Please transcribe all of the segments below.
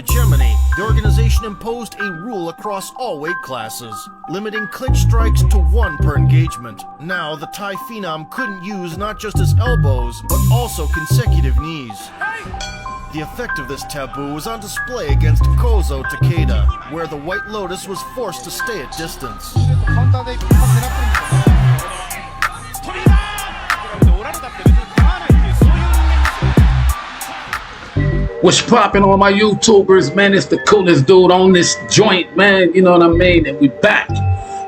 Hegemony, the organization imposed a rule across all weight classes, limiting clinch strikes to 1 per engagement. Now, the Thai phenom couldn't use not just his elbows, but also consecutive knees. The effect of this taboo was on display against Kozo Takeda, where the White Lotus was forced to stay at distance. What's popping on my YouTubers, man? It's the coolest dude on this joint, man. You know what I mean? And we back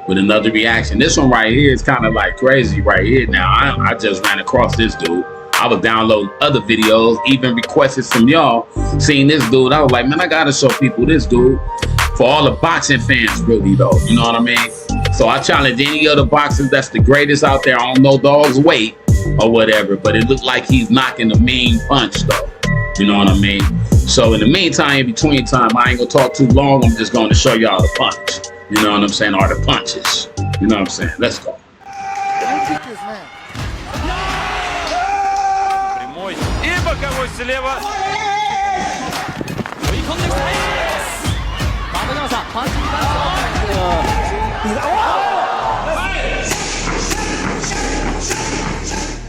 with another reaction. This one right here is kind of like crazy right here. Now, I just ran across this dude. I was downloading other videos, even requested from y'all. Seeing this dude, I was like, man, I gotta show people this dude. For all the boxing fans, really, though. You know what I mean? So I challenge any other boxers that's the greatest out there. I don't know dog's weight or whatever, but it looked like he's knocking a mean punch, though. You know what I mean? So in the meantime, in between time, I ain't gonna talk too long. I'm just gonna show y'all the punch. You know what I'm saying? Or the punches. You know what I'm saying? Let's go.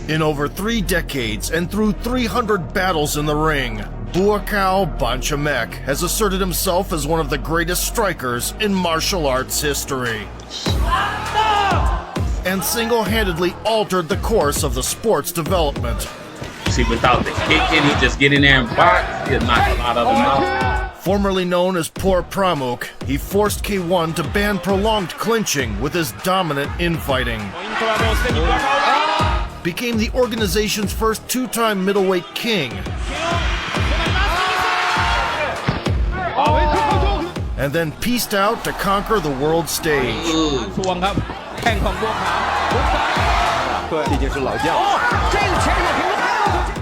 In over 3 decades and through 300 battles in the ring, Buakaw Banchamek has asserted himself as one of the greatest strikers in martial arts history. And single-handedly altered the course of the sport's development. See, without the kicking, he just get in there and box, he'll knock a lot of them out. Formerly known as Por Pramuk, he forced K1 to ban prolonged clinching with his dominant infighting. Became the organization's first 2-time middleweight king. And then pieced out to conquer the world stage.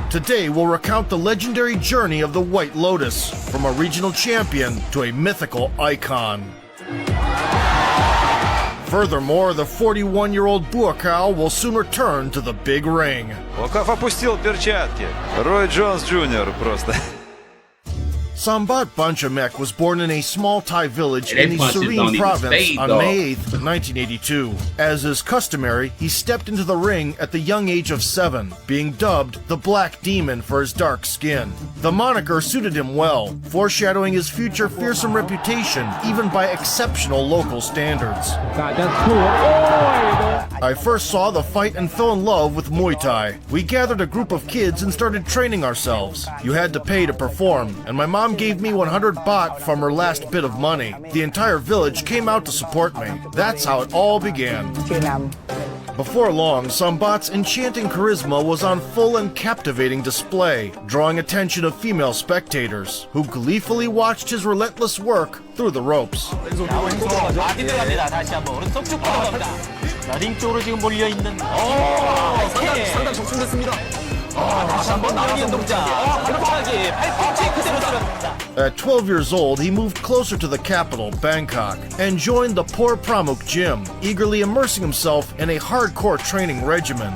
Today we'll recount the legendary journey of the White Lotus, from a regional champion to a mythical icon. Furthermore, the 41-year-old Buakaw will soon return to the big ring. Buakaw опустил перчатки. Roy Jones Jr. просто. Sambat Banchamek was born in a small Thai village in the Serene province on May 8th, 1982. As is customary, he stepped into the ring at the young age of 7, being dubbed the Black Demon for his dark skin. The moniker suited him well, foreshadowing his future fearsome reputation even by exceptional local standards. I first saw the fight and fell in love with Muay Thai. We gathered a group of kids and started training ourselves. You had to pay to perform, and my mom gave me 100 baht from her last bit of money. The entire village came out to support me. That's how it all began. Before long, Sambat's enchanting charisma was on full and captivating display, drawing attention of female spectators, who gleefully watched his relentless work through the ropes. At 12 years old, he moved closer to the capital, Bangkok, and joined the Por Pramuk gym, eagerly immersing himself in a hardcore training regimen.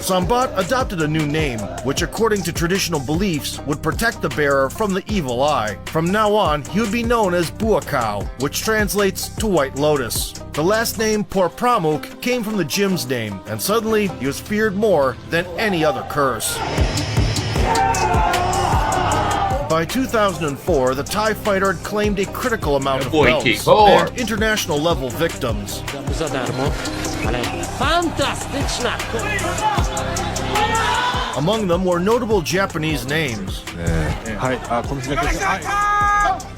Sambat adopted a new name, which according to traditional beliefs would protect the bearer from the evil eye. From now on, he would be known as Buakaw, which translates to White Lotus. The last name Por Pramuk came from the gym's name, and suddenly he was feared more than any other curse. By 2004, the Thai fighter had claimed a critical amount of belts and international level victims. Among them were notable Japanese names,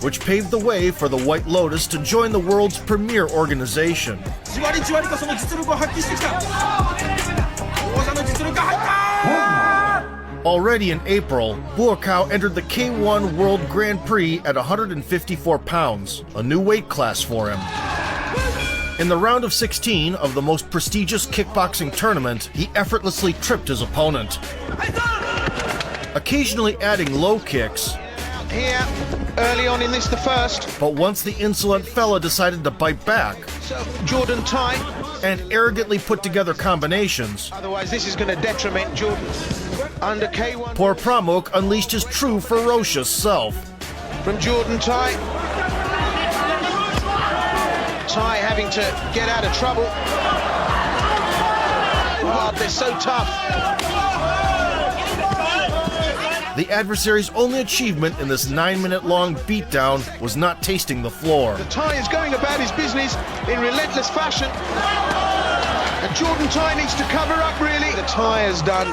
which paved the way for the White Lotus to join the world's premier organization. Already in April, Buakaw entered the K1 World Grand Prix at 154 pounds, a new weight class for him. In the round of 16 of the most prestigious kickboxing tournament, he effortlessly tripped his opponent, occasionally adding low kicks. Here, early on in this, the first. But once the insolent fella decided to bite back, So, Jordan Thai. and arrogantly put together combinations, Otherwise, this is going to detriment Jordan. under K1. Poor Pramuk unleashed his true ferocious self. From Jordan Tai. Tai having to get out of trouble. Oh, they're so tough. The adversary's only achievement in this 9-minute-long beatdown was not tasting the floor. The Tai is going about his business in relentless fashion. And Jordan Tai needs to cover up, really. The Tai has done.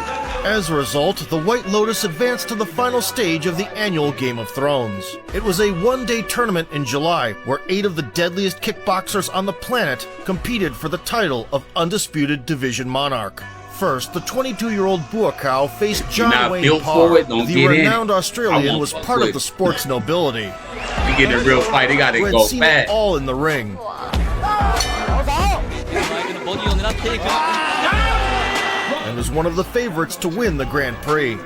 As a result, the White Lotus advanced to the final stage of the annual Game of Thrones. It was a one-day tournament in July where 8 of the deadliest kickboxers on the planet competed for the title of Undisputed Division Monarch. First, the 22-year-old Buakaw faced John Wayne Parr. The renowned Australian was part of the sport's nobility. You get a real fight, they gotta who had go seen fast. it all in the ring. And was one of the favorites to win the Grand Prix.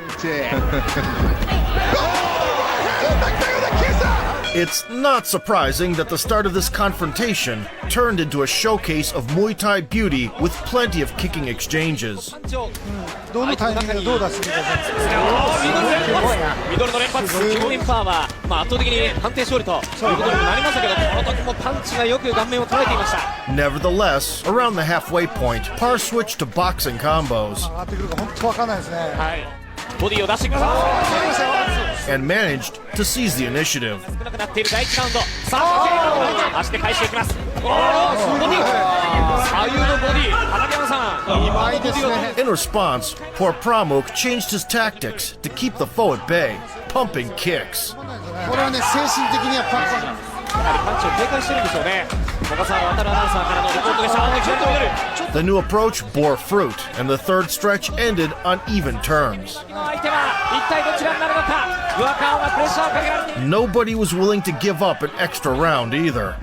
It's not surprising that the start of this confrontation turned into a showcase of Muay Thai beauty with plenty of kicking exchanges. Nevertheless, around the halfway point, Parr switched to boxing combos and managed to seize the initiative. In response, poor Pramuk changed his tactics to keep the foe at bay, pumping kicks. The new approach bore fruit, and the third stretch ended on even terms. Nobody was willing to give up an extra round either.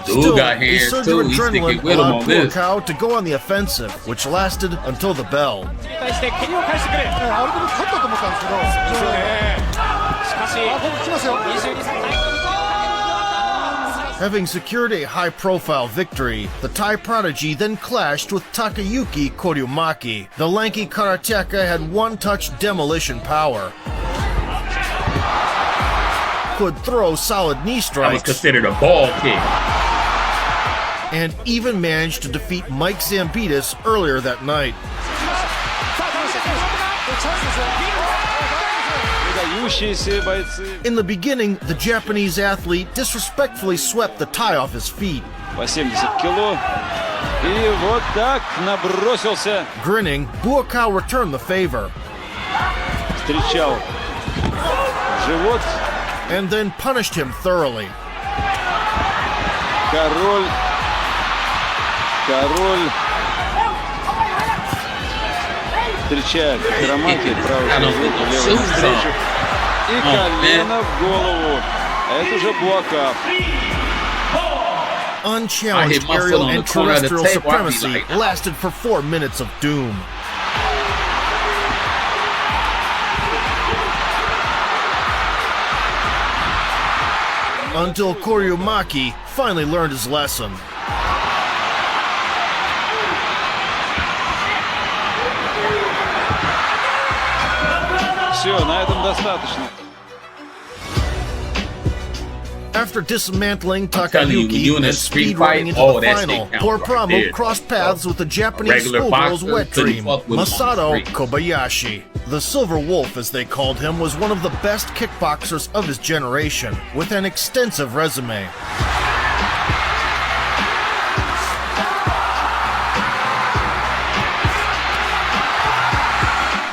Still, the surge of adrenaline allowed Buakaw to go on the offensive, which lasted until the bell. Having secured a high-profile victory, the Thai prodigy then clashed with Takayuki Koryumaki. The lanky karateka had one-touch demolition power, could throw solid knee strikes, That was considered a ball kick, and even managed to defeat Mike Zambitis earlier that night. In the beginning, the Japanese athlete disrespectfully swept the Thai off his feet. Grinning, Buakaw returned the favor and then punished him thoroughly. Встречает Хромакий, правый левую встречу и колено в голову. Это уже Buakaw. Unchallenged aerial and terrestrial supremacy lasted for 4 minutes of doom. Until Koryumaki finally learned his lesson. Все, на этом достаточно. After dismantling Takayuki and speedrunning into the final, poor Pramuk crossed paths with the Japanese schoolgirl's wet dream, Masato Kobayashi. The Silver Wolf, as they called him, was one of the best kickboxers of his generation, with an extensive resume.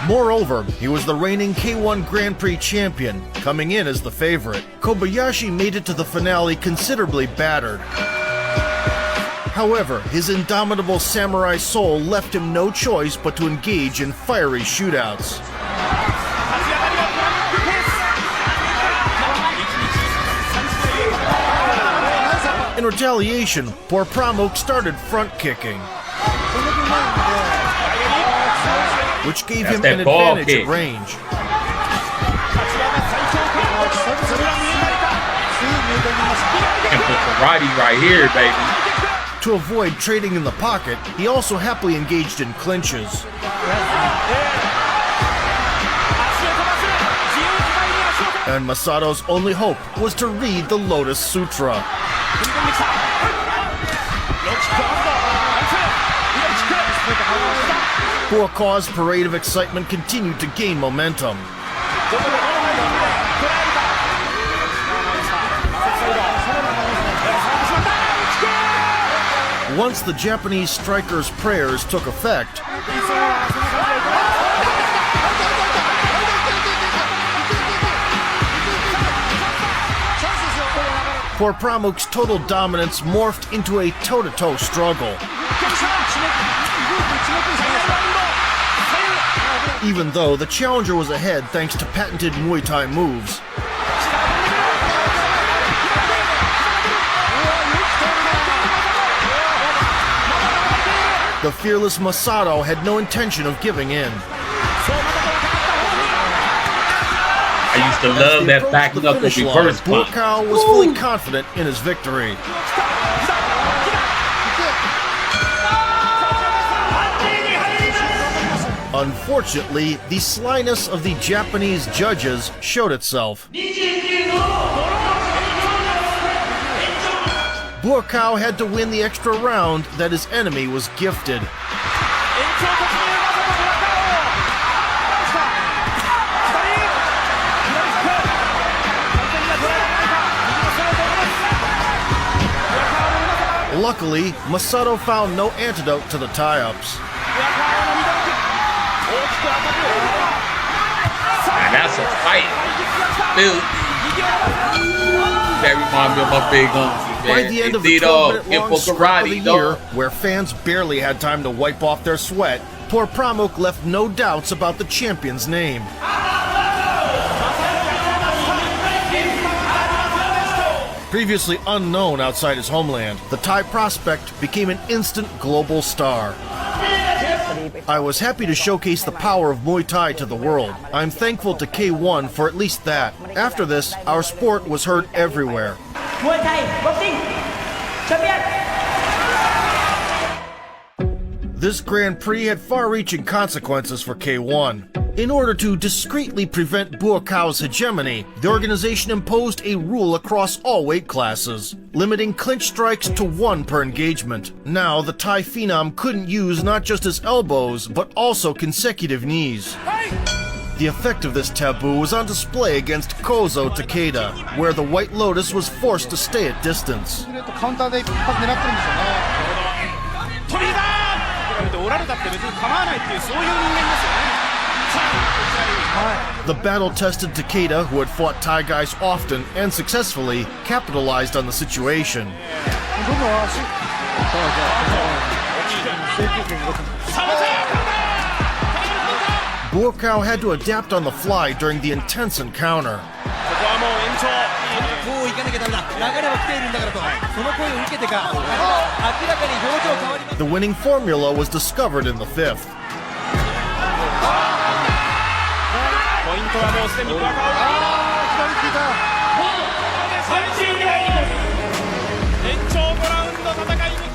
Moreover, he was the reigning K1 Grand Prix champion, coming in as the favorite. Kobayashi made it to the finale considerably battered. However, his indomitable samurai soul left him no choice but to engage in fiery shootouts. In retaliation, poor Pramuk started front kicking, which gave him an advantage at range. And for karate right here, baby. To avoid trading in the pocket, he also happily engaged in clinches. And Masato's only hope was to read the Lotus Sutra. Buakawa's parade of excitement continued to gain momentum. Once the Japanese striker's prayers took effect, poor Pramuk's total dominance morphed into a toe-to-toe struggle. Even though the challenger was ahead thanks to patented Muay Thai moves, the fearless Masato had no intention of giving in. I used to love that back knuckle reverse punch. Buakawa was fully confident in his victory. Unfortunately, the slyness of the Japanese judges showed itself. Buakawa had to win the extra round that his enemy was gifted. Luckily, Masato found no antidote to the tie-ups. That's a fight. That reminds me of my big uncle. By the end of the 12-minute-long scrap of the year, where fans barely had time to wipe off their sweat, poor Pramuk left no doubts about the champion's name. Previously unknown outside his homeland, the Thai prospect became an instant global star. I was happy to showcase the power of Muay Thai to the world. I'm thankful to K1 for at least that. After this, our sport was heard everywhere. Muay Thai boxing champion. This Grand Prix had far-reaching consequences for K1. In order to discreetly prevent Buakawa's hegemony, the organization imposed a rule across all weight classes, limiting clinch strikes to 1 per engagement. Now, the Thai phenom couldn't use not just his elbows, but also consecutive knees. The effect of this taboo was on display against Kozo Takeda, where the White Lotus was forced to stay at distance. The battle-tested Takeda, who had fought Thai guys often and successfully, capitalized on the situation. Buakawa had to adapt on the fly during the intense encounter. The winning formula was discovered in the 5th.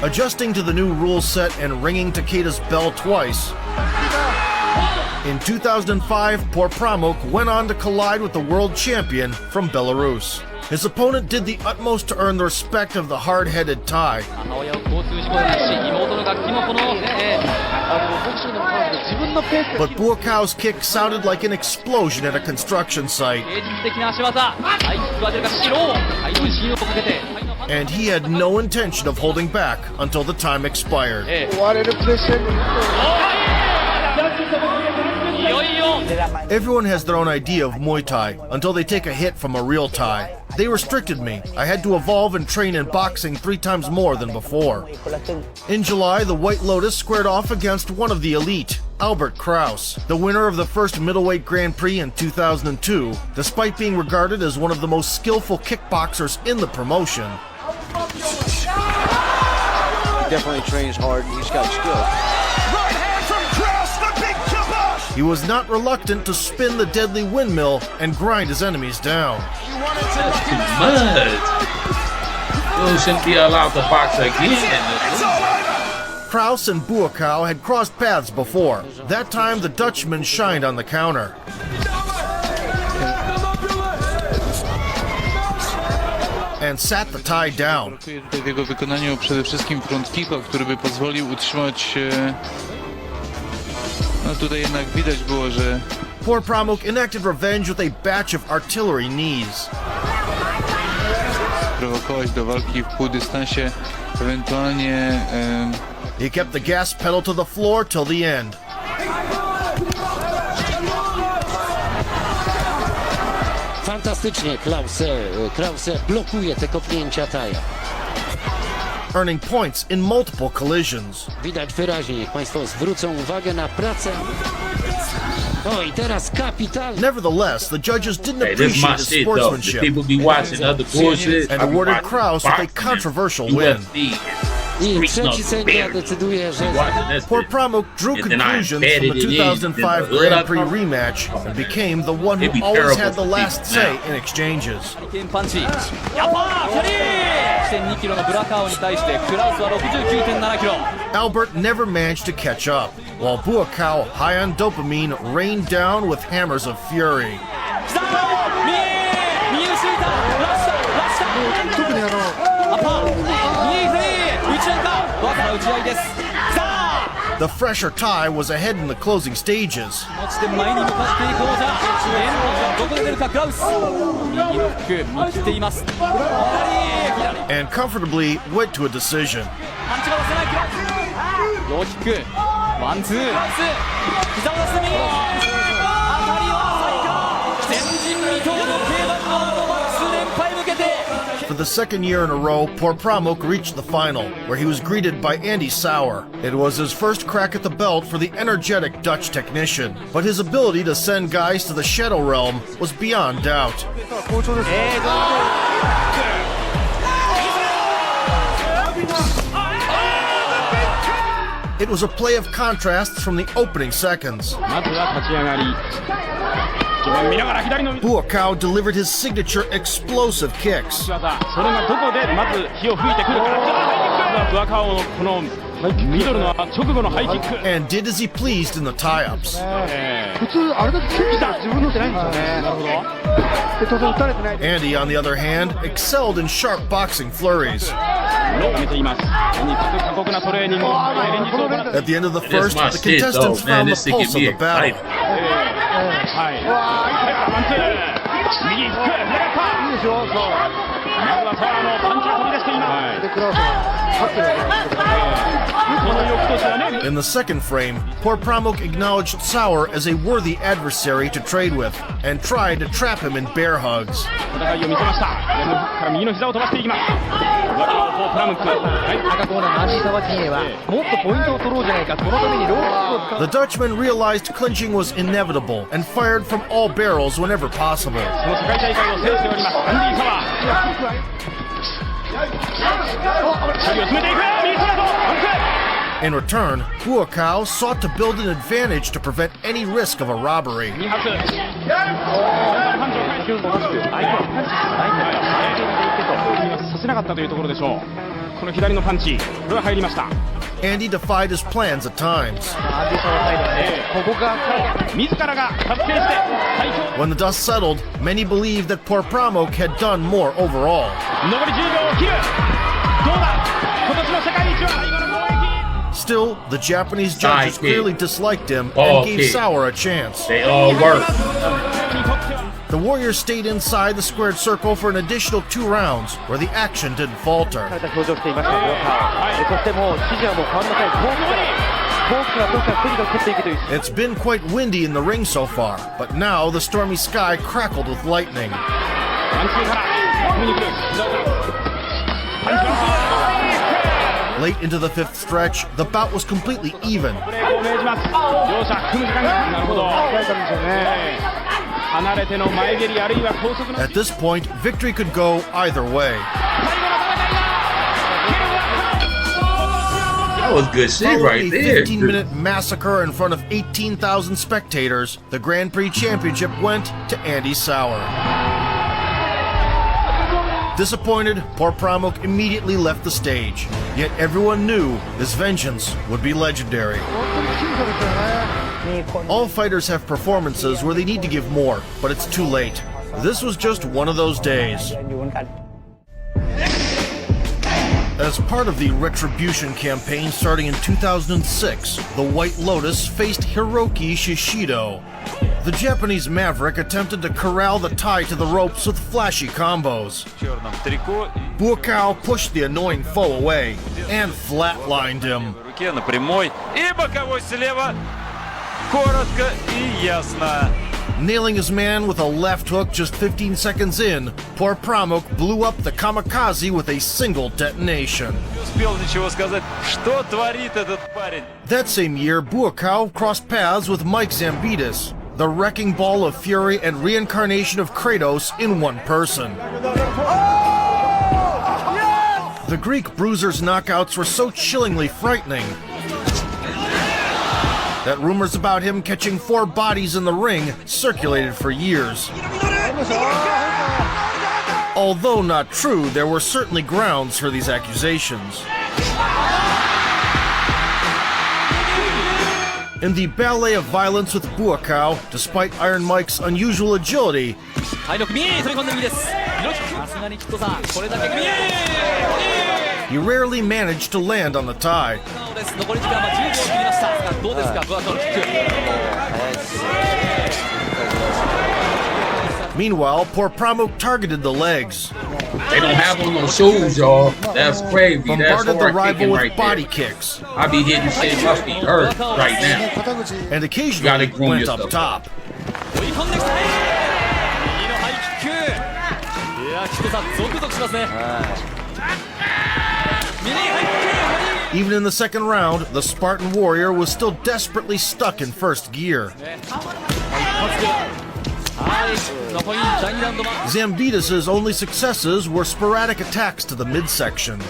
Adjusting to the new rule set and ringing Takeda's bell twice, in 2005, poor Pramuk went on to collide with the world champion from Belarus. His opponent did the utmost to earn the respect of the hard-headed Thai. But Buakawa's kick sounded like an explosion at a construction site. And he had no intention of holding back until the time expired. Everyone has their own idea of Muay Thai until they take a hit from a real Thai. They restricted me. I had to evolve and train in boxing 3 times more than before. In July, the White Lotus squared off against one of the elite, Albert Kraus, the winner of the first middleweight Grand Prix in 2002, despite being regarded as one of the most skillful kickboxers in the promotion. He definitely trains hard and he's got skill. He was not reluctant to spin the deadly windmill and grind his enemies down. That's too much. Dude shouldn't be allowed to box again. Kraus and Buakaw had crossed paths before. That time, the Dutchman shined on the counter. And sat the Thai down. W jego wykonaniu przede wszystkim front kicka, który by pozwolił utrzymać... No tutaj jednak widać było, że... Poor Pramuk enacted revenge with a batch of artillery knees. Prowokować do walki w półdystansie, ewentualnie... He kept the gas pedal to the floor till the end. Fantastycznie Krause blokuje te kopnięcia Thaja. Earning points in multiple collisions. Widać wyraźnie, niech Państwo zwrócą uwagę na pracę. O, i teraz kapitalnie. Nevertheless, the judges didn't Hey, this is my appreciate his shit though. The sportsmanship people be watching other bullshit and awarded Kraus with a controversial win. I trzeci sędzia decyduje, że... Poor Pramuk drew conclusions from the 2005 Grand Prix rematch and became the one who always had the last say in exchanges. Albert never managed to catch up, while Buakaw, high on dopamine, rained down with hammers of fury. The fresher Thai was ahead in the closing stages. And comfortably went to a decision. For the second year in a row, Poor Pramuk reached the final, where he was greeted by Andy Sauer. It was his first crack at the belt for the energetic Dutch technician, but his ability to send guys to the shadow realm was beyond doubt. It was a play of contrasts from the opening seconds. Buakaw delivered his signature explosive kicks. And did as he pleased in the tie-ups. Andy, on the other hand, excelled in sharp boxing flurries. At the end of the first, the contestants found the pulse of the battle. In the second frame, Poor Pramuk acknowledged Sauer as a worthy adversary to trade with and tried to trap him in bear hugs. The Dutchman realized clinching was inevitable and fired from all barrels whenever possible. In return, Buakaw sought to build an advantage to prevent any risk of a robbery. Andy defied his plans at times. When the dust settled, many believed that Poor Pramuk had done more overall. Still, the Japanese judges clearly disliked him and gave Sauer a chance. They all work. The Warriors stayed inside the squared circle for an additional 2 rounds, where the action didn't falter. It's been quite windy in the ring so far, but now the stormy sky crackled with lightning. Late into the 5th stretch, the bout was completely even. At this point, victory could go either way. That was good shit right there. A 15-minute massacre in front of 18,000 spectators, the Grand Prix Championship went to Andy Sauer. Disappointed, poor Pramuk immediately left the stage. Yet everyone knew his vengeance would be legendary. All fighters have performances where they need to give more, but it's too late. This was just one of those days. As part of the Retribution campaign starting in 2006, the White Lotus faced Hiroki Shishido. The Japanese maverick attempted to corral the Thai to the ropes with flashy combos. Buakaw pushed the annoying foe away and flatlined him. Nailing his man with a left hook just 15 seconds in, poor Pramuk blew up the kamikaze with a single detonation. That same year, Buakaw crossed paths with Mike Zambitis, the wrecking ball of fury and reincarnation of Kratos in one person. The Greek bruiser's knockouts were so chillingly frightening that rumors about him catching 4 bodies in the ring circulated for years. Although not true, there were certainly grounds for these accusations. In the ballet of violence with Buakaw, despite Iron Mike's unusual agility, he rarely managed to land on the Thai. Meanwhile, poor Pramuk targeted the legs. They don't have on no shoes, y'all. That's crazy. Bombarded That's the rival with right body there. kicks. I be hitting shit, must be hurt right now. And occasionally went up top. Even in the second round, the Spartan warrior was still desperately stuck in first gear. Zambitis' only successes were sporadic attacks to the midsection.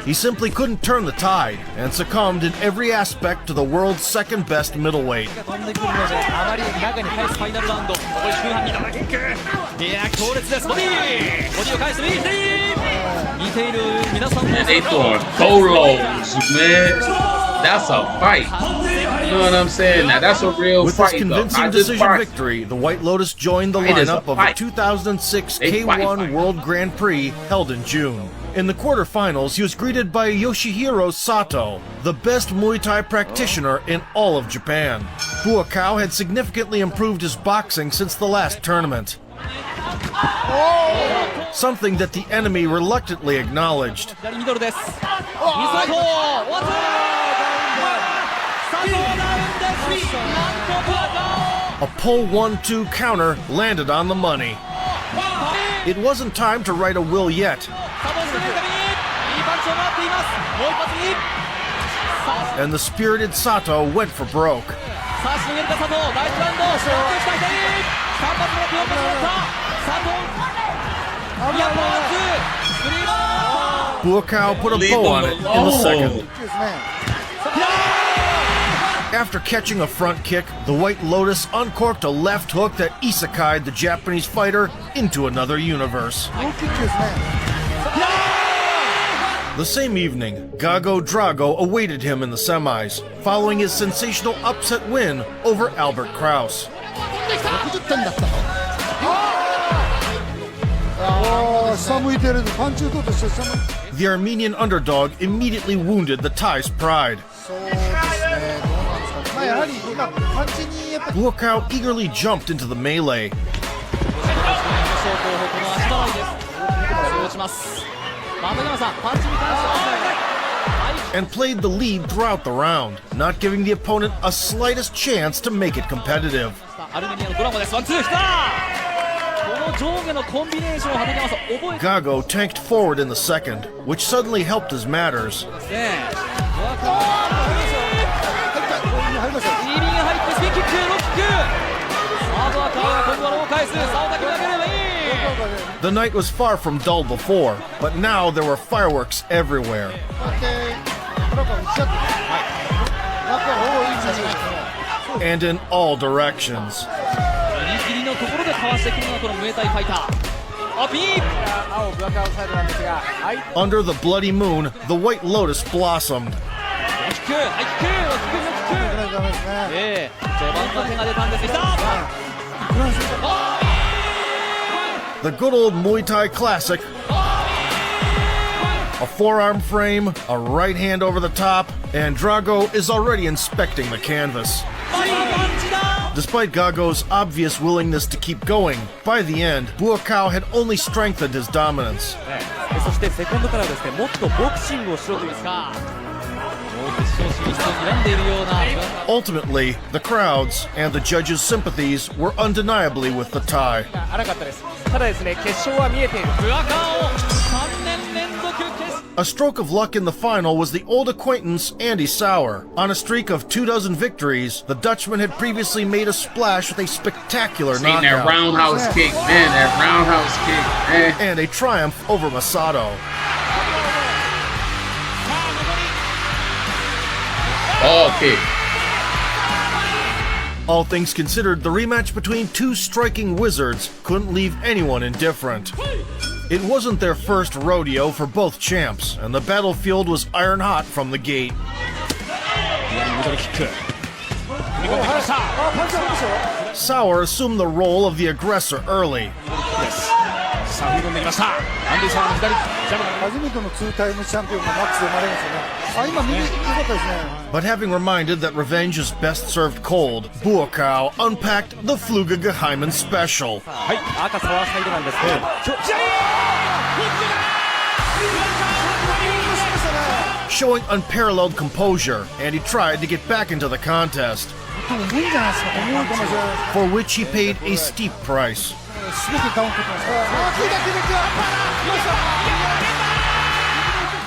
He simply couldn't turn the tide and succumbed in every aspect to the world's second best middleweight. Man, they throwing polos, man. That's a fight. You know what I'm saying? Now that's a real With fight. his convincing decision victory, the White Lotus joined the lineup of the 2006 K1 World Grand Prix held in June. In the quarterfinals, he was greeted by Yoshihiro Sato, the best Muay Thai practitioner in all of Japan. Buakaw had significantly improved his boxing since the last tournament, something that the enemy reluctantly acknowledged. A pull 1-2 counter landed on the money. It wasn't time to write a will yet. And the spirited Sato went for broke. Buakaw put a bow on it in the second. After catching a front kick, the White Lotus uncorked a left hook that isekai'd the Japanese fighter into another universe. The same evening, Gago Drago awaited him in the semis, following his sensational upset win over Albert Kraus. The Armenian underdog immediately wounded the Thai's pride. Buakaw eagerly jumped into the melee and played the lead throughout the round, not giving the opponent a slightest chance to make it competitive. Gago tanked forward in the second, which suddenly helped his matters. The night was far from dull before, but now there were fireworks everywhere. And in all directions. ところでかわしてくるのがこのムエタイファイター。Under the bloody moon, the White Lotus blossomed. 序盤の手が出たんですが、The good old Muay Thai classic. A forearm frame, a right hand over the top, and Drago is already inspecting the canvas. Despite Gago's obvious willingness to keep going, by the end, Buakaw had only strengthened his dominance. そしてセコンドからですね、もっとボクシングをしろというんですか、もう決勝進出を睨んでいるような。Ultimately, the crowds and the judges' sympathies were undeniably with the Thai. 荒かったです。ただですね、決勝は見えている。ブアカオ3年連続決。 A stroke of luck in the final was the old acquaintance Andy Sauer. On a streak of 24 victories, the Dutchman had previously made a splash with a spectacular knockout. That roundhouse kick, man. That roundhouse kick, man. And a triumph over Masato. Ball kick. All things considered, the rematch between two striking wizards couldn't leave anyone indifferent. It wasn't their first rodeo for both champs, and the battlefield was iron hot from the gate. Sauer assumed the role of the aggressor early. But having reminded that revenge is best served cold, Buakaw unpacked the Fluga Geheimen special. Showing unparalleled composure, and he tried to get back into the contest, for which he paid a steep price.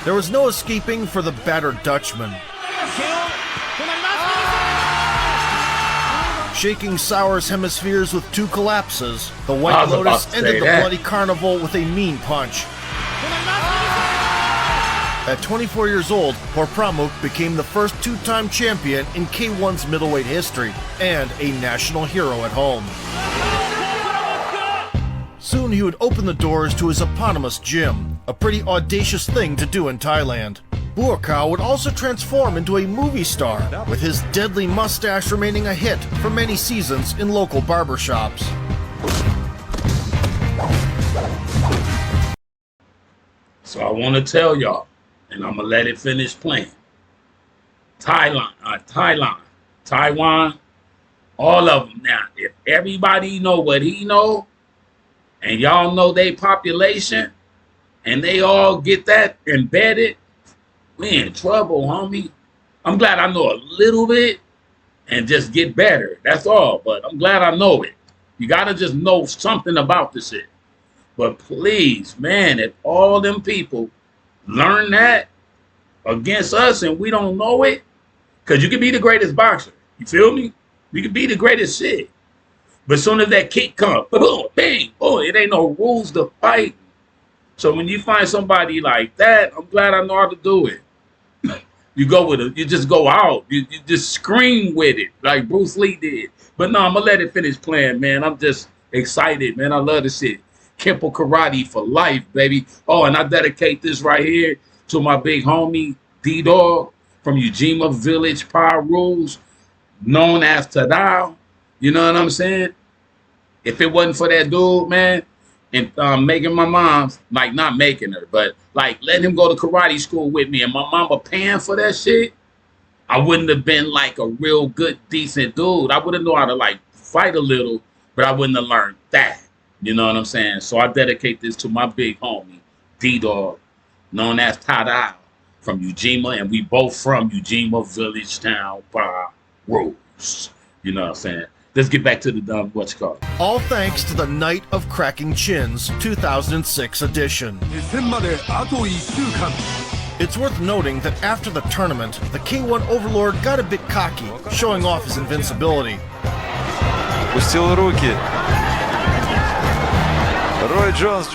There was no escaping for the battered Dutchman. Shaking Sauer's hemispheres with two collapses, the White Lotus ended the bloody carnival with a mean punch. At 24 years old, Horpramuk became the first two-time champion in K1's middleweight history, and a national hero at home. Soon he would open the doors to his eponymous gym, a pretty audacious thing to do in Thailand. Buakaw would also transform into a movie star, with his deadly mustache remaining a hit for many seasons in local barbershops. So I want to tell y'all, and I'm going to let it finish playing. Taiwan, all of them. Now, if everybody know what he know, and y'all know their population, and they all get that embedded, we in trouble, homie. I'm glad I know a little bit and just get better. That's all. But I'm glad I know it. You got to just know something about this shit. But please, man, if all them people learn that against us and we don't know it, because you can be the greatest boxer. You feel me? You can be the greatest shit. But as soon as that kick comes, boom, bang, oh, it ain't no rules to fight. So when you find somebody like that, I'm glad I know how to do it. You go with it. You just go out. You just scream with it like Bruce Lee did. But no, I'm going to let it finish playing, man. I'm just excited, man. I love this shit. Kempo Karate for life, baby. Oh, and I dedicate this right here to my big homie, D-Dog from Ujima Village Power Rules, known as Tadao. You know what I'm saying? If it wasn't for that dude, man, and making my mom, like not making her, but like letting him go to karate school with me and my mama paying for that shit, I wouldn't have been like a real good, decent dude. I would have known how to like fight a little, but I wouldn't have learned that. You know what I'm saying? So I dedicate this to my big homie, D-Dog, known as Tadao from Ujima, and we both from Ujima Village Town by Rules. You know what I'm saying? Let's get back to the what's it called. All thanks to the Night of Cracking Chins 2006 edition. It's worth noting that after the tournament, the K1 Overlord got a bit cocky, showing off his invincibility.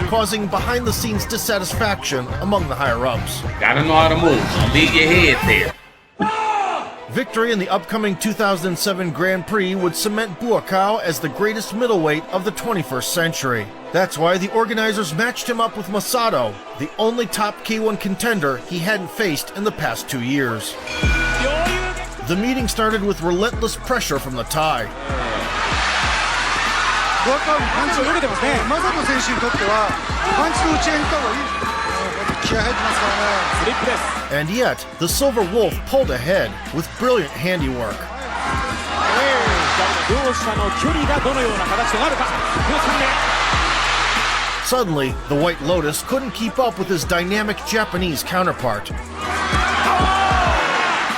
Causing behind-the-scenes dissatisfaction among the higher-ups. Gotta know how to move. Don't leave your head there. Victory in the upcoming 2007 Grand Prix would cement Buakaw as the greatest middleweight of the 21st century. That's why the organizers matched him up with Masato, the only top K1 contender he hadn't faced in the past 2 years. The meeting started with relentless pressure from the Thai. And yet, the Silver Wolf pulled ahead with brilliant handiwork. Suddenly, the White Lotus couldn't keep up with his dynamic Japanese counterpart.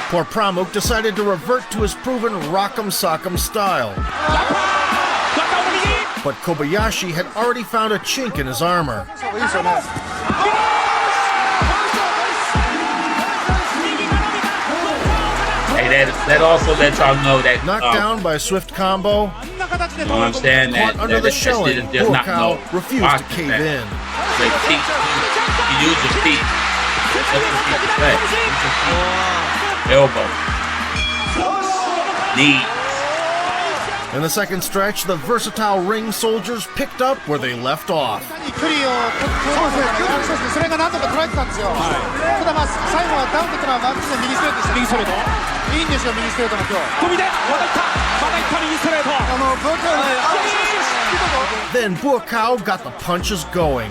Poor Pramuk decided to revert to his proven rock'em sock'em style. But Kobayashi had already found a chink in his armor. Hey, that also lets y'all know that knocked down by a swift combo. You know what I'm saying? Caught under the shelling, Buakaw refused to cave in. He used his feet. Elbow. Knee. In the second stretch, the versatile ring soldiers picked up where they left off. Then Buakaw got the punches going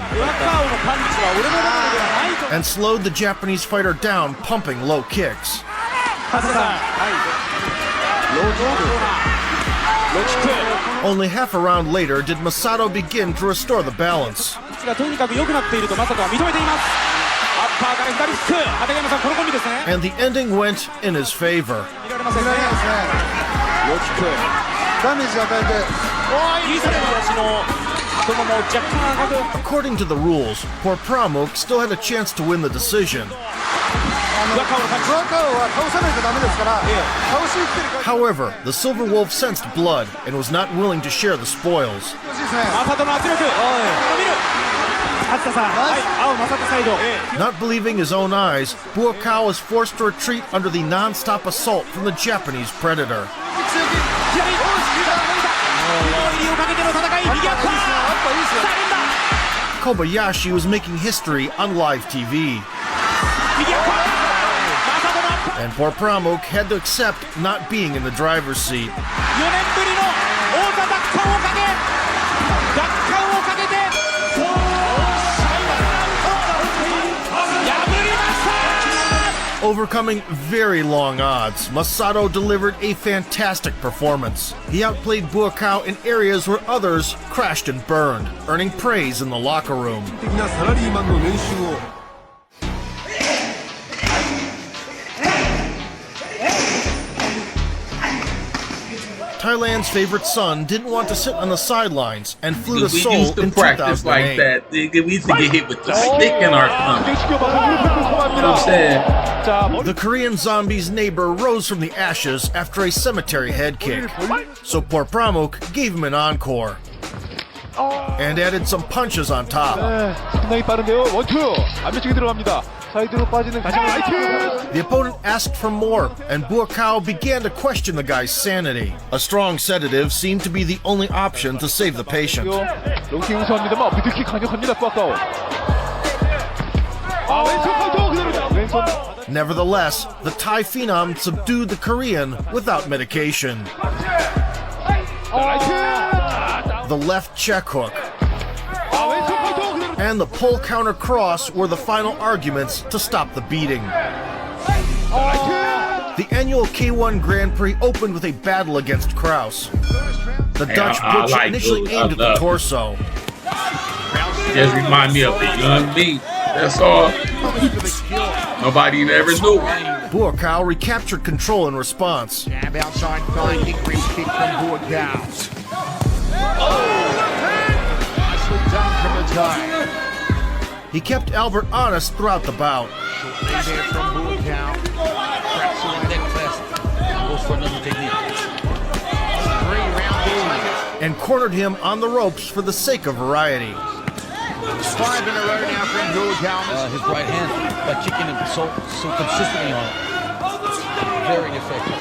and slowed the Japanese fighter down, pumping low kicks. Only half a round later did Masato begin to restore the balance. And the ending went in his favor. According to the rules, poor Pramuk still had a chance to win the decision. However, the Silver Wolf sensed blood and was not willing to share the spoils. Not believing his own eyes, Buakaw was forced to retreat under the non-stop assault from the Japanese predator. Kobayashi was making history on live TV. And poor Pramuk had to accept not being in the driver's seat. Overcoming very long odds, Masato delivered a fantastic performance. He outplayed Buakaw in areas where others crashed and burned, earning praise in the locker room. Thailand's favorite son didn't want to sit on the sidelines and flew to Seoul used to in practice 2008. like that. We used to get hit with the stick in our stomach. You know what I'm saying? The Korean zombie's neighbor rose from the ashes after a cemetery head kick. So poor Pramuk gave him an encore and added some punches on top. The opponent asked for more, and Buakaw began to question the guy's sanity. A strong sedative seemed to be the only option to save the patient. Nevertheless, the Thai phenom subdued the Korean without medication. The left check hook and the pull counter cross were the final arguments to stop the beating. The annual K1 Grand Prix opened with a battle against Kraus. The Dutch butcher initially aimed at the torso. Just remind me of the young me. That's all. Nobody ever knew. Buakaw recaptured control in response. Jab outside, fine hickory kick from Buakaw. Nicely done from the Thai. He kept Albert honest throughout the bout. Short knee there from Buakaw. Cracks away. Goes for another technique. 3-round and cornered him on the ropes for the sake of variety. 5 in a row now from Buakaw. His right hand by kicking him so consistently on it. Very effective.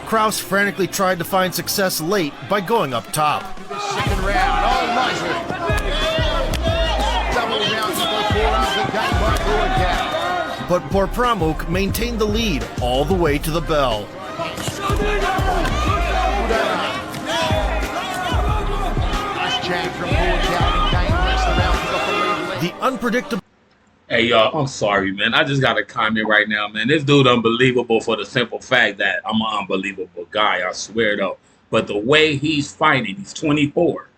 Kraus frantically tried to find success late by going up top. Second round. Oh, nice. Double rounds before the game by Buakau. But Porpramuk maintained the lead all the way to the bell. Nice jab from Buakau. Game rest the round. Got the lead. The unpredictable. Hey y'all, I'm sorry, man. I just got a comment right now, man. This dude unbelievable for the simple fact that I'm an unbelievable guy, I swear though. But the way he's fighting, he's 24.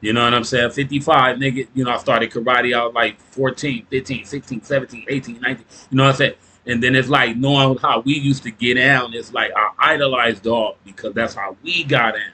You know what I'm saying? 55, nigga. You know, I started karate, I was like 14, 15, 16, 17, 18, 19. You know what I'm saying? And then it's like knowing how we used to get down. It's like I idolize dog because that's how we got in.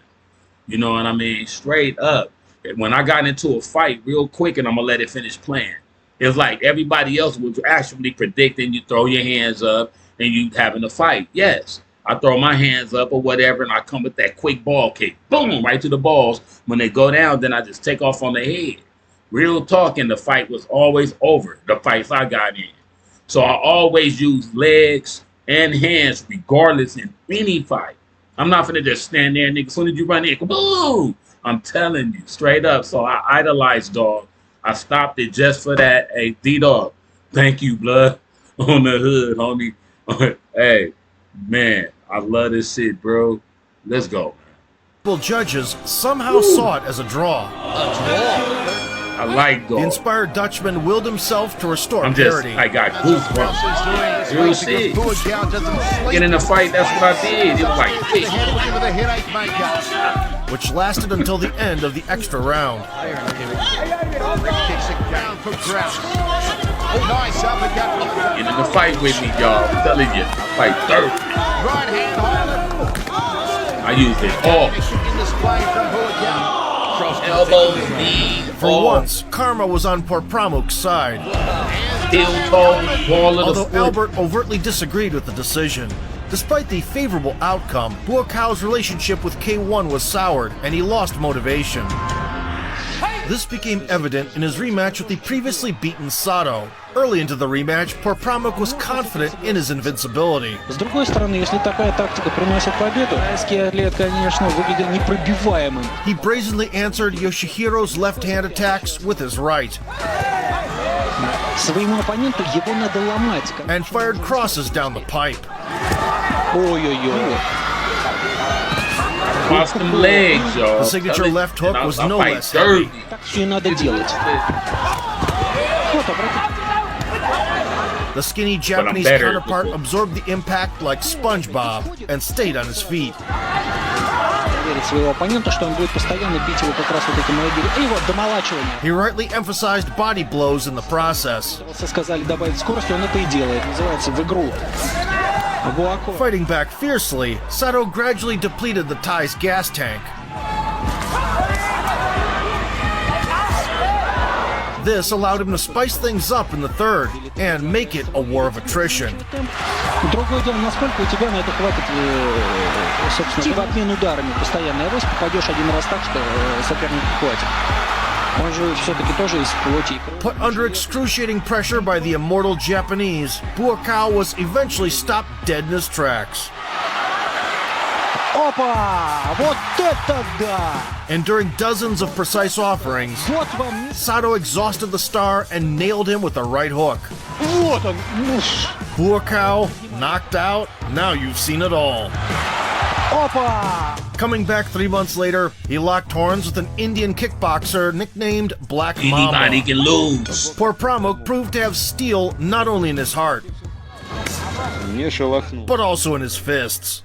You know what I mean? Straight up. When I got into a fight real quick, and I'm going to let it finish playing. It's like everybody else was actually predicting you throw your hands up and you having a fight. Yes, I throw my hands up or whatever, and I come with that quick ball kick. Boom, right to the balls. When they go down, then I just take off on the head. Real talk, and the fight was always over, the fights I got in. So I always use legs and hands regardless in any fight. I'm not finna just stand there, nigga. As soon as you run in, boom! I'm telling you, straight up. So I idolize dog. I stopped it just for that. Hey, D-Dog, thank you, blood. On the hood, homie. Hey, man, I love this shit, bro. Let's go. Judges somehow saw it as a draw. I like dog. The inspired Dutchman willed himself to restore I'm just, parity. I got goosebumps. Real shit. Get in a fight, that's what I did. It was like, hey. Which lasted until the end of the extra round. Get in the fight with me, y'all. I'm telling you, I fight third. I use it all. Elbows, knees, For once, karma was on Porpramuk's side. Although Albert overtly disagreed with the decision. Despite the favorable outcome, Buakau's relationship with K1 was soured, and he lost motivation. This became evident in his rematch with the previously beaten Sato. Early into the rematch, Porpramuk was confident in his invincibility. С другой стороны, если такая тактика приносит победу, тайский атлет, конечно, выглядел непробиваемым. He brazenly answered Yoshihiro's left-hand attacks with his right. Своему оппоненту его надо ломать. And fired crosses down the pipe. Ой-ой-ой. Cross them legs, y'all. The signature left hook was no less heavy. Так все и надо делать. Вот, обратите. The skinny Japanese counterpart absorbed the impact like SpongeBob and stayed on his feet. Верить своего оппонента, что он будет постоянно бить его как раз вот этим и вот домолачивание. He rightly emphasized body blows in the process. Сказали добавить скорости, он это и делает. Называется в игру. Fighting back fiercely, Sato gradually depleted the Thai's gas tank. This allowed him to spice things up in the third and make it a war of attrition. Другое дело, насколько у тебя на это хватит, собственно, в обмен ударами постоянно. Авось попадешь один раз так, что соперник хватит. Он же все-таки тоже из плоти. Put under excruciating pressure by the immortal Japanese, Buakau was eventually stopped dead in his tracks. Опа! Вот это да! Enduring dozens of precise offerings, Вот вам... Sato exhausted the star and nailed him with a right hook. Вот он! Buakau, knocked out, now you've seen it all. Опа! Coming back 3 months later, he locked horns with an Indian kickboxer nicknamed Black Mamba. Anybody can lose. Porpramuk proved to have steel not only in his heart, Не шелохнул. but also in his fists.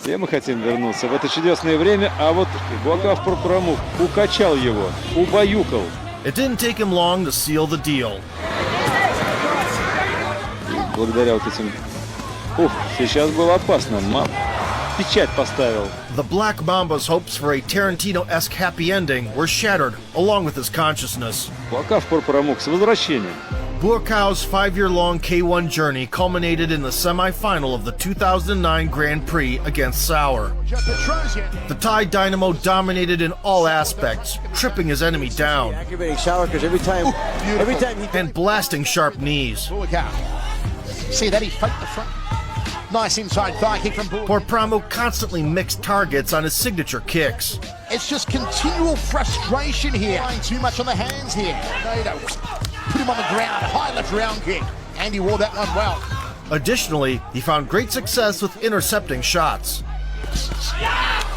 Все мы хотим вернуться в это чудесное время, а вот Буакав Порпрамук укачал его, убаюкал. It didn't take him long to seal the deal. И благодаря вот этим... Ух, сейчас было опасно. Печать поставил. The Black Mamba's hopes for a Tarantino-esque happy ending were shattered, along with his consciousness. Буакав Порпрамук с возвращением. Buakau's 5-year-long K1 journey culminated in the semi-final of the 2009 Grand Prix against Sauer. The Thai dynamo dominated in all aspects, tripping his enemy down and blasting sharp knees. See that he faked the front. Nice inside thigh kick from Buakaw. Poor Pramuk constantly mixed targets on his signature kicks. It's just continual frustration here. Too much on the hands here. Tornado. Put him on the ground. High left round kick. And he wore that one well. Additionally, he found great success with intercepting shots.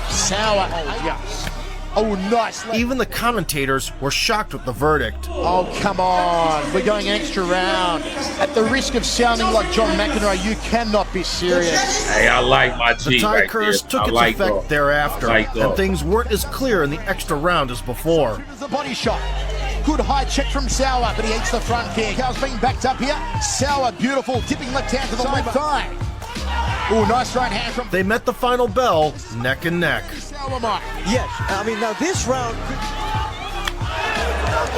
Sour. Oh, yeah. Oh, nice. Even the commentators were shocked with the verdict. Oh, come on. We're going an extra round. At the risk of sounding like John McEnroe, you cannot be serious. Hey, I like my The G tie right curse there. took its effect thereafter, and things weren't as clear in the extra round as before. The body shot. Good high check from Sauer, but he eats the front kick. Cow's being backed up here. Sauer, beautiful, dipping left hand to the left thigh. Oh, nice right hand from... They met the final bell, neck and neck. Yes, I mean, now this round...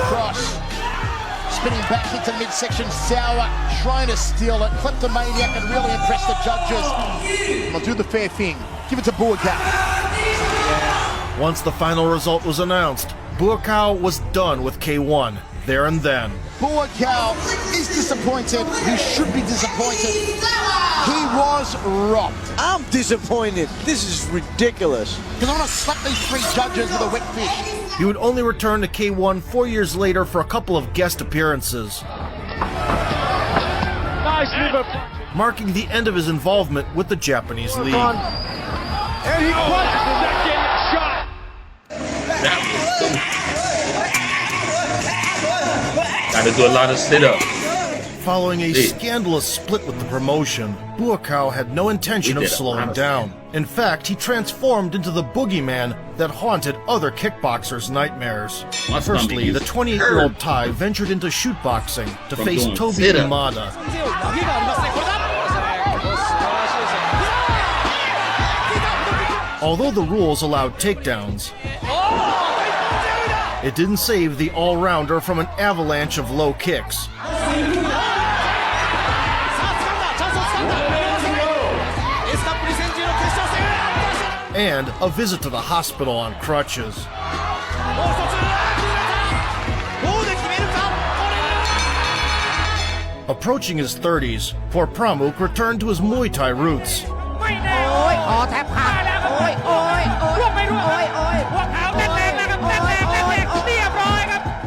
Cross. Spinning back into midsection. Sauer trying to steal it. Kleptomaniac and really impress the judges. They'll do the fair thing. Give it to Buakaw. Once the final result was announced, Buakaw was done with K1, there and then. Buakaw is disappointed. He should be disappointed. He was robbed. I'm disappointed. This is ridiculous. Because I want to slap these three judges with a wet fish. He would only return to K1 4 years later for a couple of guest appearances, marking the end of his involvement with the Japanese league. And he punches the second shot. Gotta do a lot of sit-ups. Following a scandalous split with the promotion, Buakaw had no intention of slowing down. In fact, he transformed into the boogeyman that haunted other kickboxers' nightmares. Firstly, the 28-year-old Thai ventured into shootboxing to face Toby Imada. Although the rules allowed takedowns, it didn't save the all-rounder from an avalanche of low kicks. And a visit to the hospital on crutches. Approaching his 30s, poor Pramuk returned to his Muay Thai roots.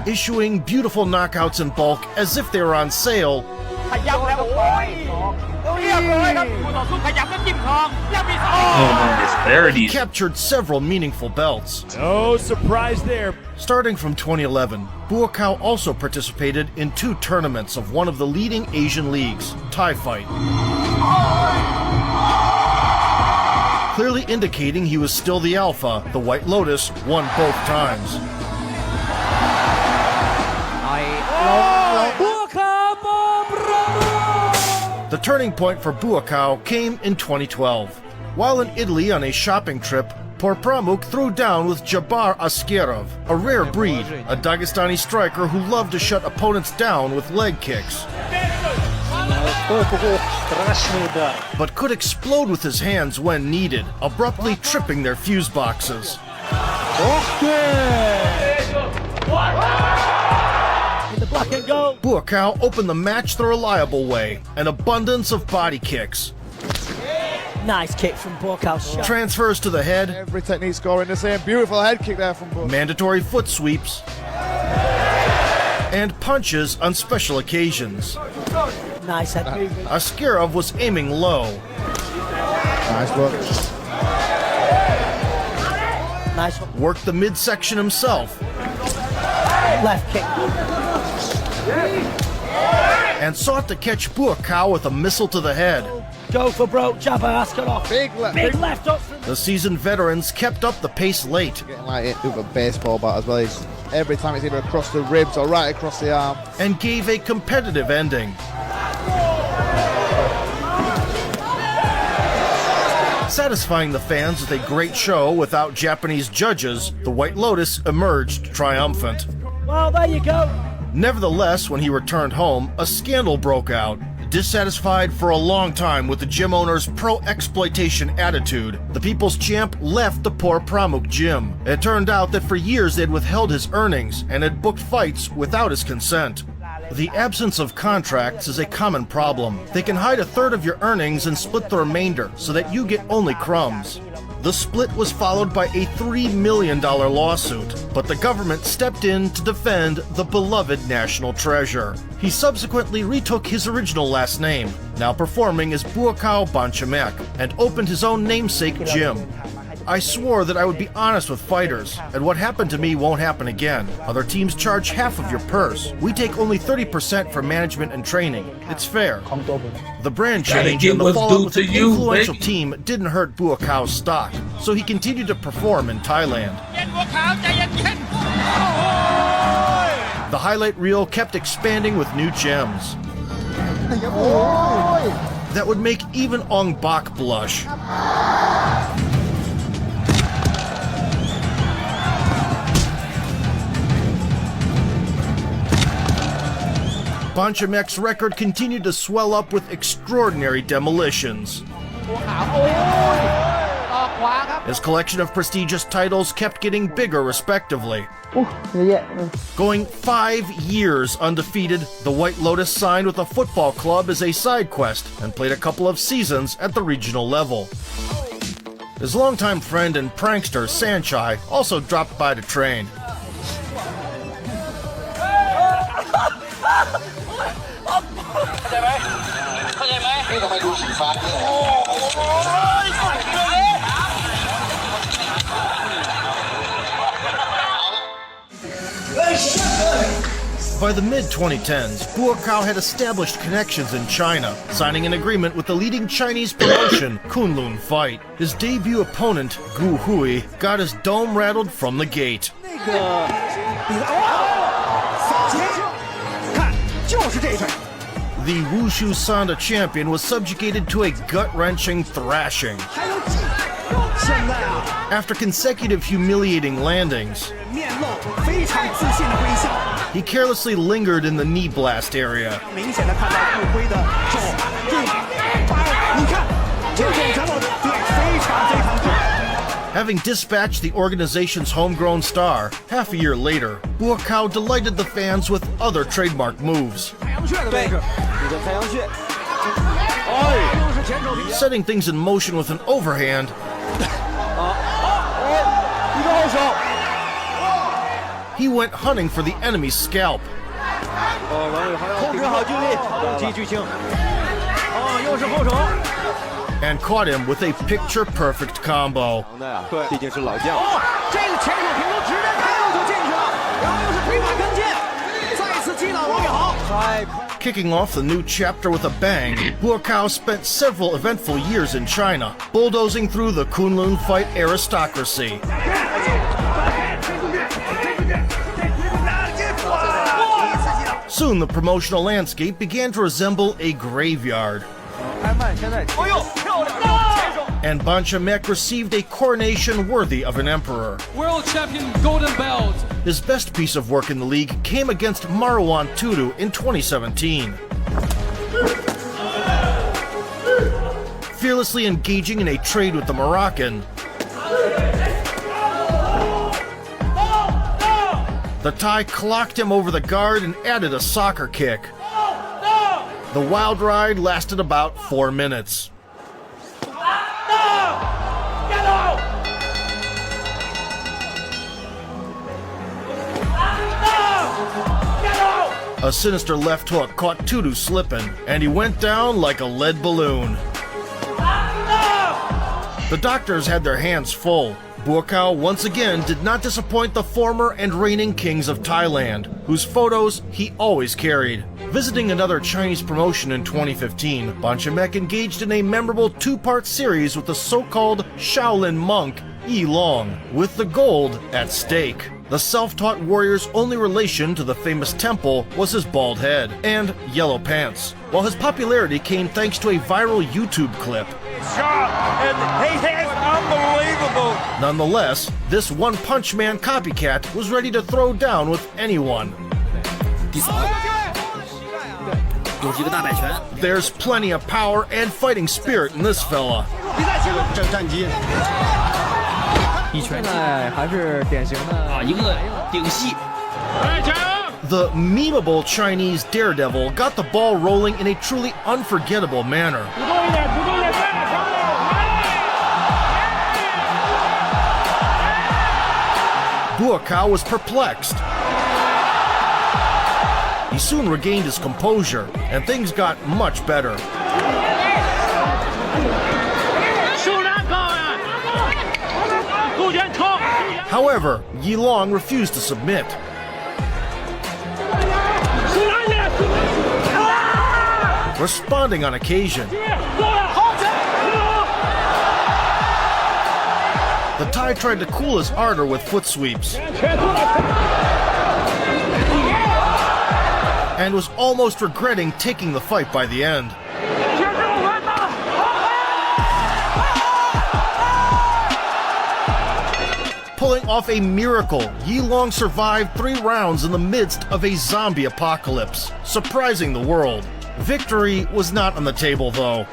Issuing beautiful knockouts in bulk as if they were on sale. He captured several meaningful belts. No surprise there. Starting from 2011, Buakaw also participated in 2 tournaments of one of the leading Asian leagues, Thai Fight. Clearly indicating he was still the alpha, the White Lotus won both times. The turning point for Buakaw came in 2012. While in Italy on a shopping trip, poor Pramuk threw down with Jabbar Askerov, a rare breed, a Dagestani striker who loved to shut opponents down with leg kicks, but could explode with his hands when needed, abruptly tripping their fuse boxes. Buakaw opened the match the reliable way, an abundance of body kicks. Nice kick from Buakaw. Transfers to the head. Every technique scoring the same. Beautiful head kick there from Buakaw. Mandatory foot sweeps. And punches on special occasions. Nice head movement. Askerov was aiming low. Nice look. Nice. Worked the midsection himself. Left kick. And sought to catch Buakaw with a missile to the head. Go for broke, Jabbar Askerov. Big left. Big left up. The seasoned veterans kept up the pace late. Getting like it with a baseball bat as well. Every time it's either across the ribs or right across the arm. And gave a competitive ending. Satisfying the fans with a great show without Japanese judges, the White Lotus emerged triumphant. Well, there you go. Nevertheless, when he returned home, a scandal broke out. Dissatisfied for a long time with the gym owner's pro-exploitation attitude, the People's Champ left the poor Pramuk gym. It turned out that for years they'd withheld his earnings and had booked fights without his consent. The absence of contracts is a common problem. They can hide a third of your earnings and split the remainder so that you get only crumbs. The split was followed by a $3 million lawsuit, but the government stepped in to defend the beloved national treasure. He subsequently retook his original last name, now performing as Buakaw Banchamek, and opened his own namesake gym. I swore that I would be honest with fighters, and what happened to me won't happen again. Other teams charge half of your purse. We take only 30% for management and training. It's fair. The brand change and the fallout with an influential team didn't hurt Buakaw's stock, so he continued to perform in Thailand. The highlight reel kept expanding with new gems that would make even Ong Bak blush. Banchamek's record continued to swell up with extraordinary demolitions. His collection of prestigious titles kept getting bigger respectively. Going 5 years undefeated, the White Lotus signed with a football club as a side quest and played a couple of seasons at the regional level. His longtime friend and prankster Sanchai also dropped by to train. By the mid-2010s, Buakaw had established connections in China, signing an agreement with the leading Chinese promotion, Kunlun Fight. His debut opponent, Gu Hui, got his dome rattled from the gate. The Wushu Sanda champion was subjugated to a gut-wrenching thrashing. After consecutive humiliating landings, he carelessly lingered in the knee blast area. Having dispatched the organization's homegrown star, half a year later, Buakaw delighted the fans with other trademark moves. Setting things in motion with an overhand, he went hunting for the enemy's scalp. And caught him with a picture-perfect combo. Kicking off the new chapter with a bang, Buakaw spent several eventful years in China, bulldozing through the Kunlun Fight aristocracy. Soon the promotional landscape began to resemble a graveyard. And Banchamek received a coronation worthy of an emperor. World Champion Golden Belt. His best piece of work in the league came against Marwan Tudu in 2017. Fearlessly engaging in a trade with the Moroccan, the Thai clocked him over the guard and added a soccer kick. The wild ride lasted about 4 minutes. A sinister left hook caught Tudu slipping, and he went down like a lead balloon. The doctors had their hands full. Buakaw once again did not disappoint the former and reigning kings of Thailand, whose photos he always carried. Visiting another Chinese promotion in 2015, Banchamek engaged in a memorable 2-part series with the so-called Shaolin monk, Yi Long, with the gold at stake. The self-taught warrior's only relation to the famous temple was his bald head and yellow pants, while his popularity came thanks to a viral YouTube clip. And he is unbelievable. Nonetheless, this one-punch man copycat was ready to throw down with anyone. There's plenty of power and fighting spirit in this fella. The memeable Chinese daredevil got the ball rolling in a truly unforgettable manner. Buakaw was perplexed. He soon regained his composure, and things got much better. However, YALL refused to submit. Responding on occasion, the Thai tried to cool his ardor with foot sweeps and was almost regretting taking the fight by the end. Pulling off a miracle, YALL survived 3 rounds in the midst of a zombie apocalypse, surprising the world. Victory was not on the table, though.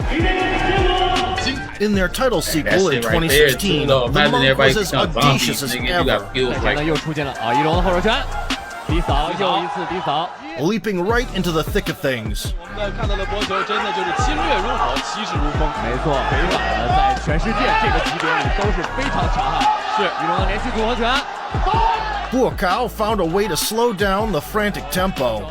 In their title sequel in 2016, the monk was as audacious as ever, leaping right into the thick of things. Buakaw found a way to slow down the frantic tempo,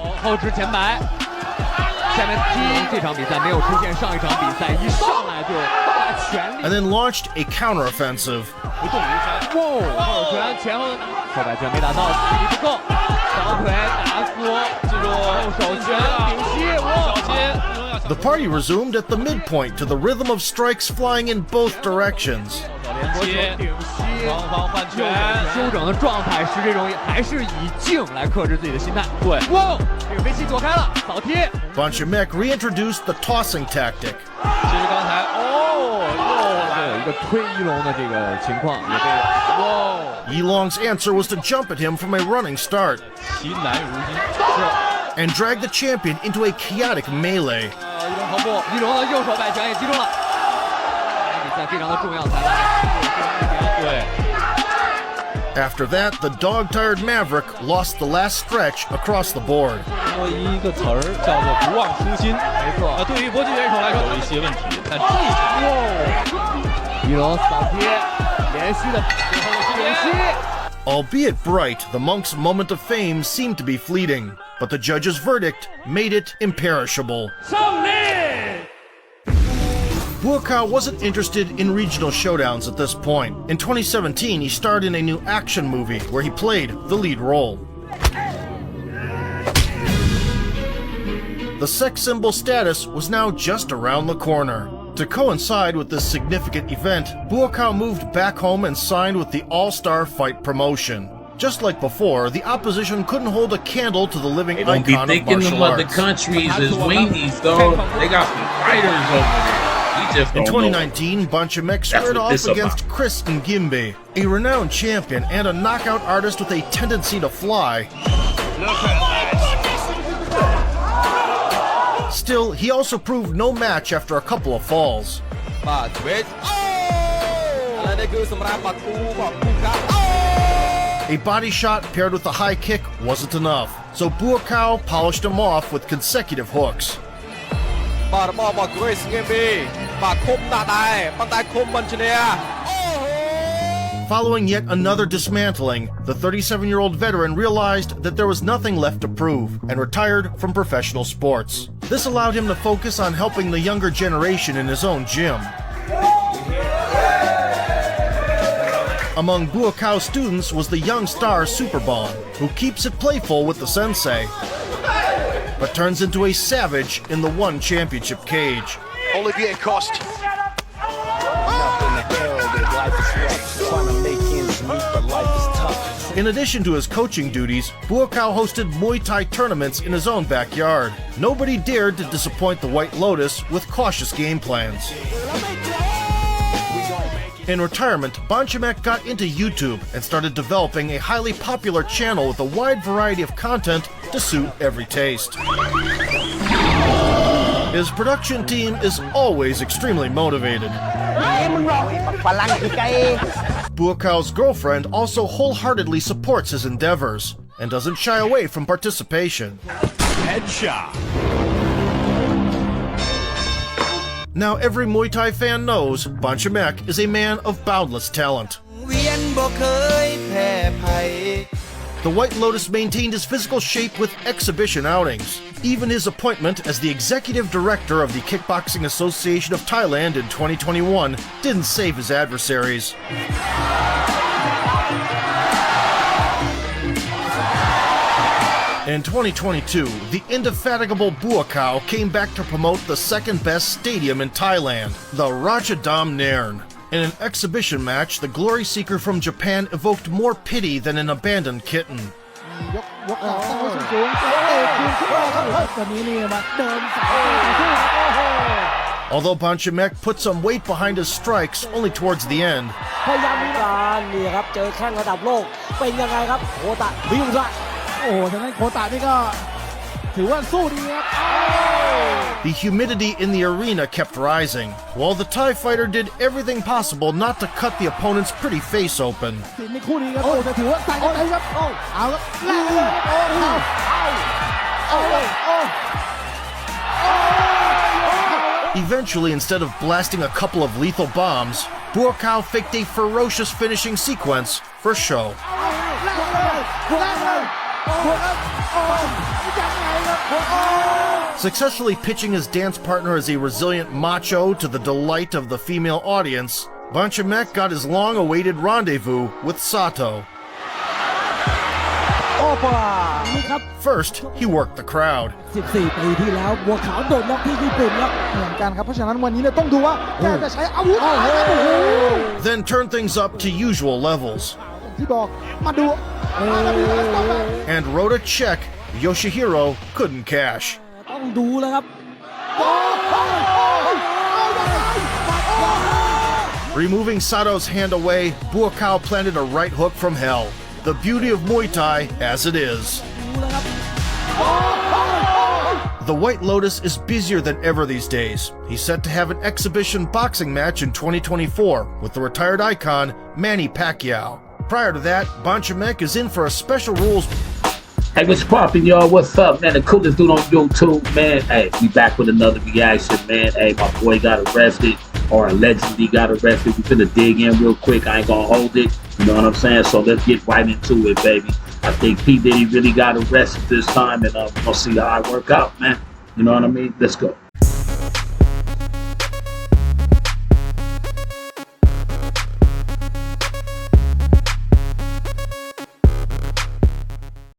and then launched a counteroffensive. The party resumed at the midpoint to the rhythm of strikes flying in both directions. Bonchamek reintroduced the tossing tactic. YALL's answer was to jump at him from a running start and drag the champion into a chaotic melee. After that, the dog-tired Maverick lost the last stretch across the board. Albeit bright, the monk's moment of fame seemed to be fleeting, but the judge's verdict made it imperishable. Buakaw wasn't interested in regional showdowns at this point. In 2017, he starred in a new action movie where he played the lead role. The sex symbol status was now just around the corner. To coincide with this significant event, Buakaw moved back home and signed with the All-Star Fight promotion. Just like before, the opposition couldn't hold a candle to the living icon of martial arts. They don't be thinking of the countries as weenies, though. They got some fighters over there. In 2019, Bonchamek squared off against Chris Ngimbe, a renowned champion and a knockout artist with a tendency to fly. Still, he also proved no match after a couple of falls. A body shot paired with a high kick wasn't enough, so Buakaw polished him off with consecutive hooks. Following yet another dismantling, the 37-year-old veteran realized that there was nothing left to prove and retired from professional sports. This allowed him to focus on helping the younger generation in his own gym. Among Buakaw's students was the young star Superbon, who keeps it playful with the sensei, but turns into a savage in the one championship cage. Olivier Coste. In addition to his coaching duties, Buakaw hosted Muay Thai tournaments in his own backyard. Nobody dared to disappoint the White Lotus with cautious game plans. In retirement, Bonchamek got into YouTube and started developing a highly popular channel with a wide variety of content to suit every taste. His production team is always extremely motivated. Buakaw's girlfriend also wholeheartedly supports his endeavors, and doesn't shy away from participation. Headshot. Now every Muay Thai fan knows Banchamek is a man of boundless talent. The White Lotus maintained his physical shape with exhibition outings. Even his appointment as the executive director of the Kickboxing Association of Thailand in 2021 didn't save his adversaries. In 2022, the indefatigable Buakaw came back to promote the second-best stadium in Thailand, the Ratchadam Nairn. In an exhibition match, the glory seeker from Japan evoked more pity than an abandoned kitten. Although Banchamek put some weight behind his strikes only towards the end. The humidity in the arena kept rising, while the Thai fighter did everything possible not to cut the opponent's pretty face open. Eventually, instead of blasting a couple of lethal bombs, Buakaw faked a ferocious finishing sequence for show. Successfully pitching his dance partner as a resilient macho to the delight of the female audience, Banchamek got his long-awaited rendezvous with Sato. First, he worked the crowd. Then turned things up to usual levels. And wrote a check Yoshihiro couldn't cash. Removing Sato's hand away, Buakaw planted a right hook from hell. The beauty of Muay Thai as it is. The White Lotus is busier than ever these days. He's set to have an exhibition boxing match in 2024 with the retired icon Manny Pacquiao. Prior to that, Banchamek is in for a special rules. Hey, what's poppin', y'all? What's up, man? The coolest dude on YouTube, man. Hey, we back with another reaction, man. Hey, my boy got arrested, or allegedly got arrested. We finna dig in real quick. I ain't gonna hold it. You know what I'm saying? So let's get right into it, baby. I think P. Diddy really got arrested this time, and we're gonna see how it work out, man. You know what I mean? Let's go.